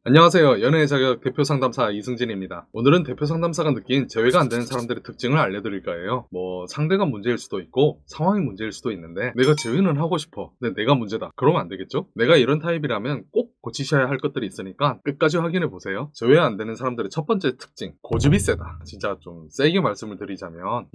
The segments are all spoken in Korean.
안녕하세요. 연애의 자격 대표 상담사 이승진입니다. 오늘은 대표 상담사가 느낀 제외가 안 되는 사람들의 특징을 알려드릴 거예요. 상대가 문제일 수도 있고 상황이 문제일 수도 있는데 내가 제외는 하고 싶어. 근데 내가 문제다. 그러면 안 되겠죠? 내가 이런 타입이라면 꼭 고치셔야 할 것들이 있으니까 끝까지 확인해 보세요. 제외 안 되는 사람들의 첫 번째 특징, 고집이 세다. 진짜 좀 세게 말씀을 드리자면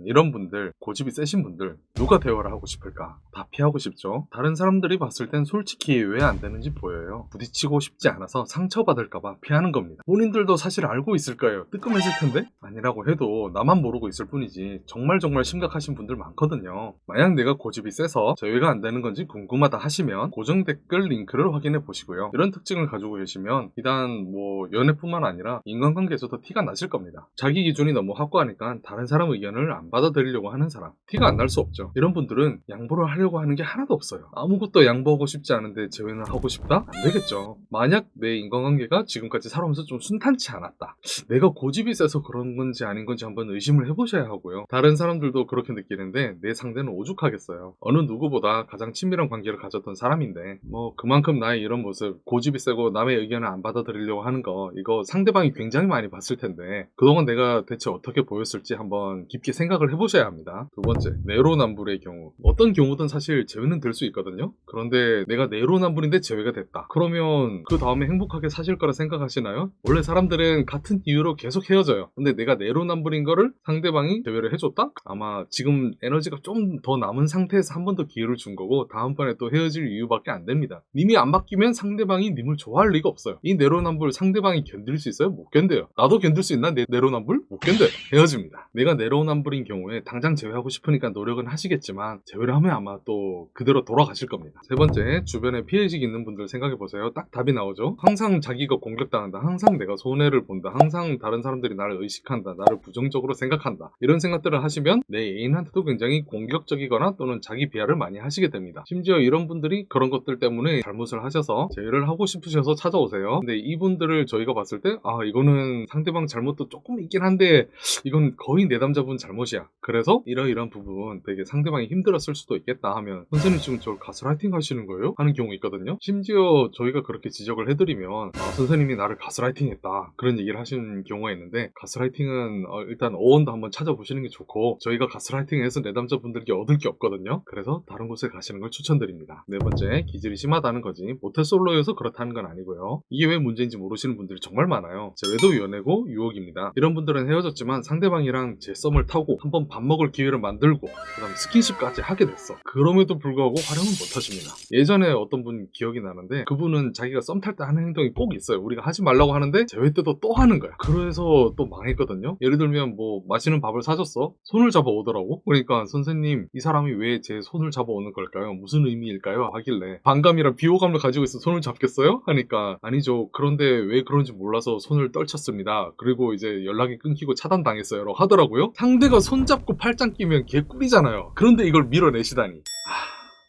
이런 분들, 고집이 세신 분들 누가 대화를 하고 싶을까? 다 피하고 싶죠. 다른 사람들이 봤을 땐 솔직히 왜 안 되는지 보여요. 부딪히고 싶지 않아서 상처받을까봐 피하는 겁니다. 본인들도 사실 알고 있을 거예요. 뜨끔했을 텐데? 아니라고 해도 나만 모르고 있을 뿐이지 정말 심각하신 분들 많거든요. 만약 내가 고집이 세서 제외가 안 되는 건지 궁금하다 하시면 고정 댓글 링크를 확인해 보시고요. 이런 특징을 가지고 계시면 비단 연애뿐만 아니라 인간관계에서도 티가 나실 겁니다. 자기 기준이 너무 확고하니까 다른 사람 의견을 안 받아들이려고 하는 사람, 티가 안 날 수 없죠. 이런 분들은 양보를 하려고 하는 게 하나도 없어요. 아무것도 양보하고 싶지 않은데 제외는 하고 싶다? 안 되겠죠. 만약 내 인간관계가 지금까지 살아오면서 좀 순탄치 않았다. 내가 고집이 세서 그런 건지 아닌 건지 한번 의심을 해보셔야 하고요. 다른 사람들도 그렇게 느끼는데 내 상대는 오죽하겠어요. 어느 누구보다 가장 친밀한 관계를 가졌던 사람인데 그만큼 나의 이런 모습, 고집이 세고 남의 의견을 안 받아들이려고 하는 거, 이거 상대방이 굉장히 많이 봤을 텐데 그동안 내가 대체 어떻게 보였을지 한번 깊게 생각을 해보셔야 합니다. 두 번째, 내로남불의 경우. 어떤 경우든 사실 제외는 될 수 있거든요. 그런데 내가 내로남불인데 제외가 됐다. 그러면 그 다음에 행복하게 사실 거라 생각하시나요? 원래 사람들은 같은 이유로 계속 헤어져요. 근데 내가 내로남불인 거를 상대방이 제외를 해줬다? 아마 지금 에너지가 좀 더 남은 상태에서 한 번 더 기회를 준 거고 다음번에 또 헤어질 이유밖에 안 됩니다. 님이 안 바뀌면 상대방이 님을 좋아할 리가 없어요. 이 내로남불 상대방이 견딜 수 있어요? 못 견뎌요. 나도 견딜 수 있나? 내 내로남불? 못 견뎌요. 헤어집니다. 내가 내로남불인 경우에 당장 제외하고 싶으니까 노력은 하시겠지만 제외를 하면 아마 또 그대로 돌아가실 겁니다. 세 번째, 주변에 피해의식 있는 분들 생각해보세요. 딱 답이 나오죠? 항상 자기가 공격당한다. 항상 내가 손해를 본다. 항상 다른 사람들이 나를 의식한다. 나를 부정적으로 생각한다. 이런 생각들을 하시면 내 애인한테도 굉장히 공격적이거나 또는 자기 비하를 많이 하시게 됩니다. 심지어 이런 분들이 그런 것들 때문에 잘못을 하셔서 제외를 하고 싶으셔서 찾아오세요. 근데 이분들을 저희가 봤을 때 이거는 상대방 잘못도 조금 있긴 한데 이건 거의 내담자분 잘못이야. 그래서 이러이러한 부분 되게 상대방이 힘들었을 수도 있겠다 하면 선생님 지금 저를 가스라이팅 하시는 거예요? 하는 경우 있거든요. 심지어 저희가 그렇게 지적을 해드리면 선생님이 나를 가스라이팅 했다 그런 얘기를 하시는 경우가 있는데, 가스라이팅은 일단 어원도 한번 찾아보시는 게 좋고 저희가 가스라이팅해서 내담자분들께 얻을 게 없거든요. 그래서 다른 곳에 가시는 걸 추천드립니다. 네 번째, 기질이 심하다는 거지 모태솔로여서 그렇다는 건 아니고요. 이게 왜 문제인지 모르시는 분들이 정말 많아요. 제외도 연애고 유혹입니다. 이런 분들은 헤어졌지만 상대방이랑 제 썸을 타고 한번 밥 먹을 기회를 만들고 그 다음에 스킨십까지 하게 됐어. 그럼에도 불구하고 활용은 못하십니다. 예전에 어떤 분 기억이 나는데 그분은 자기가 썸 탈 때 하는 행동이 꼭 있어요. 우리가 하지 말라고 하는데 제외 때도 또 하는 거야. 그래서 또 망했거든요. 예를 들면 맛있는 밥을 사줬어. 손을 잡아 오더라고. 그러니까 선생님, 이 사람이 왜 제 손을 잡아 오는 걸까요? 무슨 의미일까요? 하길래 반감이랑 비호감을 가지고 있어 손을 잡겠어요? 하니까 아니죠. 그런데 왜 그런지 몰라서 손을 떨쳤습니다. 그리고 이제 연락이 끊기고 차단당했어요. 라고 하더라고요. 상대가 손 잡고 팔짱 끼면 개꿀이잖아요. 그런데 이걸 밀어내시다니.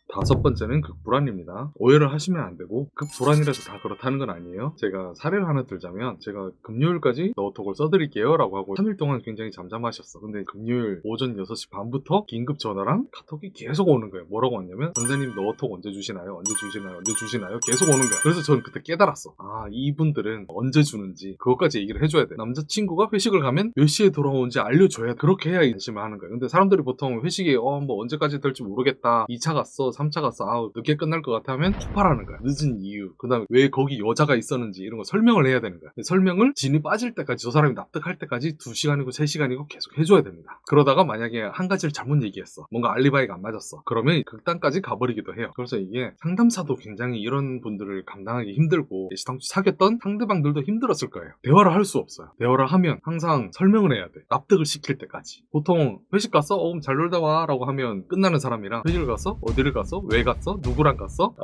다섯 번째는 극불안입니다. 오해를 하시면 안 되고 극불안이라서 다 그렇다는 건 아니에요. 제가 사례를 하나 들자면, 제가 금요일까지 너톡을 써드릴게요 라고 하고 3일 동안 굉장히 잠잠하셨어. 근데 금요일 오전 6시 반부터 긴급 전화랑 카톡이 계속 오는 거예요. 뭐라고 왔냐면 선생님 너톡 언제 주시나요? 언제 주시나요? 언제 주시나요? 계속 오는 거야. 그래서 저는 그때 깨달았어. 이분들은 언제 주는지 그것까지 얘기를 해줘야 돼. 남자친구가 회식을 가면 몇 시에 돌아오는지 알려줘야 돼. 그렇게 해야 안심을 하는 거예요. 근데 사람들이 보통 회식이 언제까지 될지 모르겠다, 2차 갔어, 3차 갔어, 늦게 끝날 것 같아 하면 폭발하는 거야. 늦은 이유, 그 다음에 왜 거기 여자가 있었는지 이런 거 설명을 해야 되는 거야. 설명을 진이 빠질 때까지, 저 사람이 납득할 때까지 2시간이고 3시간이고 계속 해줘야 됩니다. 그러다가 만약에 한 가지를 잘못 얘기했어, 뭔가 알리바이가 안 맞았어, 그러면 극단까지 가버리기도 해요. 그래서 이게 상담사도 굉장히 이런 분들을 감당하기 힘들고 당초 사귀었던 상대방들도 힘들었을 거예요. 대화를 할 수 없어요. 대화를 하면 항상 설명을 해야 돼. 납득을 시킬 때까지. 보통 회식 갔어? 잘 놀다 와 라고 하면 끝나는 사람이랑 회식을 갔어? 어디를 갔어? 왜 갔어? 누구랑 갔어?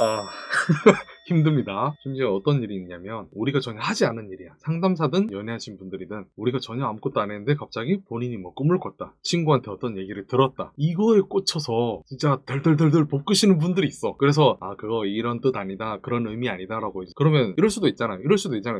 힘듭니다. 심지어 어떤 일이 있냐면 우리가 전혀 하지 않은 일이야. 상담사든 연애하신 분들이든 우리가 전혀 아무것도 안 했는데 갑자기 본인이 꿈을 꿨다, 친구한테 어떤 얘기를 들었다, 이거에 꽂혀서 진짜 덜덜덜덜 볶으시는 분들이 있어. 그래서 그거 이런 뜻 아니다, 그런 의미 아니다 라고 그러면 이럴 수도 있잖아요.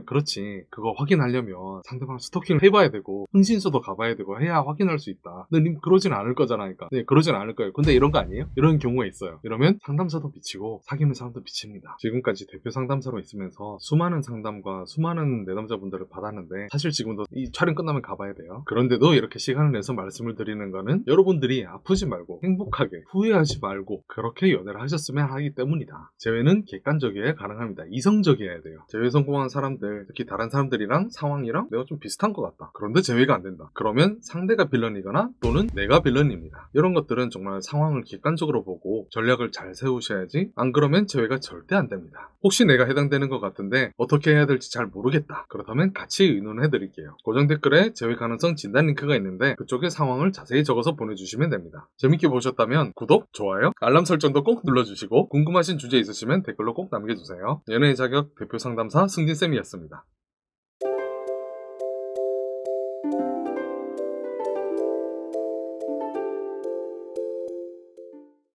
그렇지, 그거 확인하려면 상대방 스토킹을 해봐야 되고 흥신소도 가봐야 되고 해야 확인할 수 있다. 근데 님 그러진 않을 거잖아. 그러니까 네, 그러진 않을 거예요. 근데 이런 거 아니에요? 이런 경우가 있어요. 이러면 상담사도 미치고 사귀는 사람도 미칩니다. 지금까지 지금까지 대표 상담사로 있으면서 수많은 상담과 수많은 내담자분들을 받았는데 사실 지금도 이 촬영 끝나면 가봐야 돼요. 그런데도 이렇게 시간을 내서 말씀을 드리는 거는 여러분들이 아프지 말고 행복하게 후회하지 말고 그렇게 연애를 하셨으면 하기 때문이다. 재회는 객관적이어야 가능합니다. 이성적이어야 돼요. 재회 성공한 사람들, 특히 다른 사람들이랑 상황이랑 내가 좀 비슷한 것 같다. 그런데 재회가 안 된다. 그러면 상대가 빌런이거나 또는 내가 빌런입니다. 이런 것들은 정말 상황을 객관적으로 보고 전략을 잘 세우셔야지, 안 그러면 재회가 절대 안 됩니다. 혹시 내가 해당되는 것 같은데 어떻게 해야 될지 잘 모르겠다. 그렇다면 같이 의논해 드릴게요. 고정 댓글에 재회 가능성 진단 링크가 있는데 그쪽에 상황을 자세히 적어서 보내주시면 됩니다. 재밌게 보셨다면 구독, 좋아요, 알람 설정도 꼭 눌러주시고 궁금하신 주제 있으시면 댓글로 꼭 남겨주세요. 연예인 자격 대표 상담사 승진쌤이었습니다.